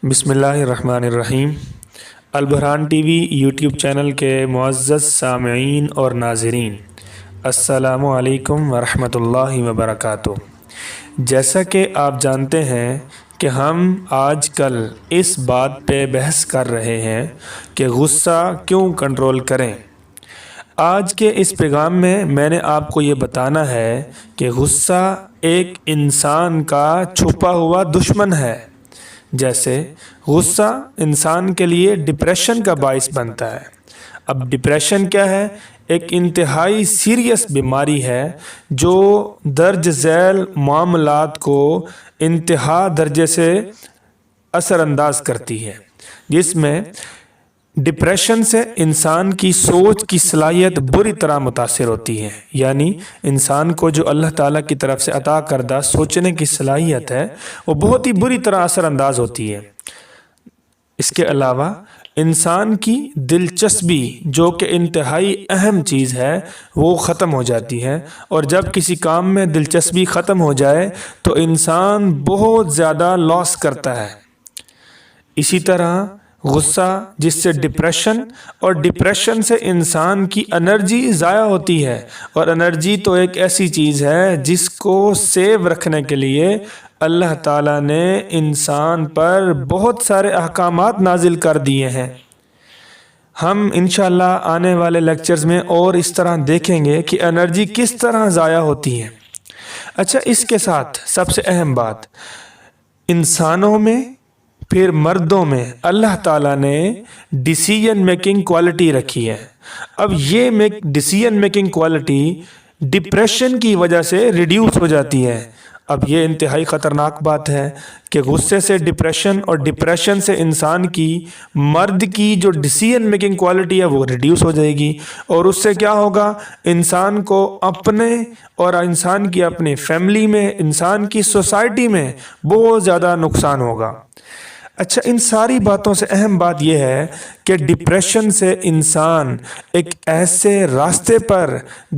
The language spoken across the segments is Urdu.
بسم اللہ الرحمن الرحیم۔ Al Burhan T V YouTube channel کے معزز سامعین اور ناظرین، السلام علیکم ورحمۃ اللہ وبرکاتہ۔ جیسا کہ آپ جانتے ہیں کہ ہم آج کل اس بات پہ بحث کر رہے ہیں کہ غصہ کیوں کنٹرول کریں۔ آج کے اس پیغام میں نے آپ کو یہ بتانا ہے کہ غصہ ایک انسان کا چھپا ہوا دشمن ہے۔ جیسے غصہ انسان کے لیے ڈپریشن کا باعث بنتا ہے۔ اب ڈپریشن کیا ہے؟ ایک انتہائی سیریس بیماری ہے جو درج ذیل معاملات کو انتہا درجے سے اثر انداز کرتی ہے، جس میں ڈپریشن سے انسان کی سوچ کی صلاحیت بری طرح متاثر ہوتی ہے، یعنی انسان کو جو اللہ تعالیٰ کی طرف سے عطا کردہ سوچنے کی صلاحیت ہے وہ بہت ہی بری طرح اثر انداز ہوتی ہے۔ اس کے علاوہ انسان کی دلچسپی، جو کہ انتہائی اہم چیز ہے، وہ ختم ہو جاتی ہے، اور جب کسی کام میں دلچسپی ختم ہو جائے تو انسان بہت زیادہ لاس کرتا ہے۔ اسی طرح غصہ، جس سے ڈپریشن، اور ڈپریشن سے انسان کی انرجی ضائع ہوتی ہے، اور انرجی تو ایک ایسی چیز ہے جس کو سیو رکھنے کے لیے اللہ تعالیٰ نے انسان پر بہت سارے احکامات نازل کر دیے ہیں۔ ہم انشاءاللہ آنے والے لیکچرز میں اور اس طرح دیکھیں گے کہ انرجی کس طرح ضائع ہوتی ہے۔ اچھا، اس کے ساتھ سب سے اہم بات، انسانوں میں پھر مردوں میں اللہ تعالیٰ نے ڈیسیژن میکنگ کوالٹی رکھی ہے۔ اب یہ ڈیسیژن میکنگ کوالٹی ڈپریشن کی وجہ سے ریڈیوس ہو جاتی ہے۔ اب یہ انتہائی خطرناک بات ہے کہ غصے سے ڈپریشن، اور ڈپریشن سے انسان کی، مرد کی جو ڈیسیژن میکنگ کوالٹی ہے وہ ریڈیوس ہو جائے گی، اور اس سے کیا ہوگا؟ انسان کو اپنے اور انسان کی اپنی فیملی میں، انسان کی سوسائٹی میں بہت زیادہ نقصان ہوگا۔ اچھا، ان ساری باتوں سے اہم بات یہ ہے کہ ڈپریشن سے انسان ایک ایسے راستے پر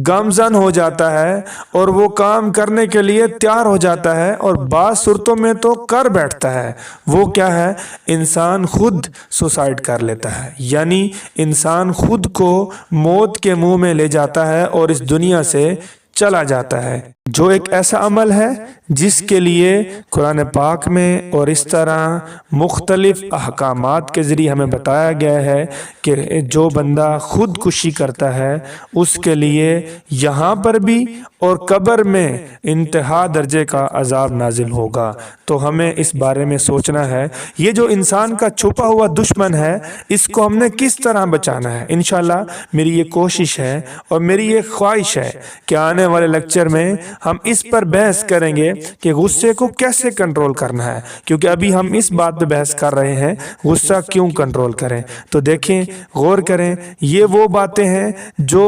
گامزن ہو جاتا ہے اور وہ کام کرنے کے لیے تیار ہو جاتا ہے، اور بعض صورتوں میں تو کر بیٹھتا ہے۔ وہ کیا ہے؟ انسان خود سوسائڈ کر لیتا ہے، یعنی انسان خود کو موت کے منہ میں لے جاتا ہے اور اس دنیا سے چلا جاتا ہے، جو ایک ایسا عمل ہے جس کے لیے قرآن پاک میں اور اس طرح مختلف احکامات کے ذریعے ہمیں بتایا گیا ہے کہ جو بندہ خودکشی کرتا ہے اس کے لیے یہاں پر بھی اور قبر میں انتہا درجے کا عذاب نازل ہوگا۔ تو ہمیں اس بارے میں سوچنا ہے، یہ جو انسان کا چھپا ہوا دشمن ہے، اس کو ہم نے کس طرح بچانا ہے۔ انشاءاللہ میری یہ کوشش ہے اور میری یہ خواہش ہے کہ آنے والے لیکچر میں ہم اس پر بحث کریں گے کہ غصے کو کیسے کنٹرول کرنا ہے، کیونکہ ابھی ہم اس بات پہ بحث کر رہے ہیں غصہ کیوں کنٹرول کریں۔ تو دیکھیں، غور کریں، یہ وہ باتیں ہیں جو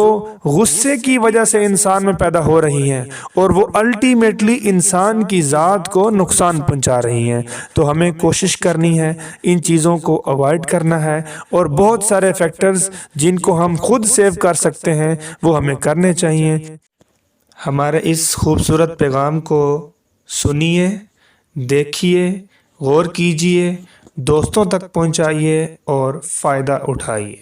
غصے کی وجہ سے انسان میں پیدا ہو رہی ہیں، اور وہ الٹیمیٹلی انسان کی ذات کو نقصان پہنچا رہی ہیں۔ تو ہمیں کوشش کرنی ہے ان چیزوں کو اوائڈ کرنا ہے، اور بہت سارے فیکٹرز جن کو ہم خود سیو کر سکتے ہیں وہ ہمیں کرنے چاہیے۔ ہمارے اس خوبصورت پیغام کو سنیے، دیکھیے، غور کیجیے، دوستوں تک پہنچائیے اور فائدہ اٹھائیے۔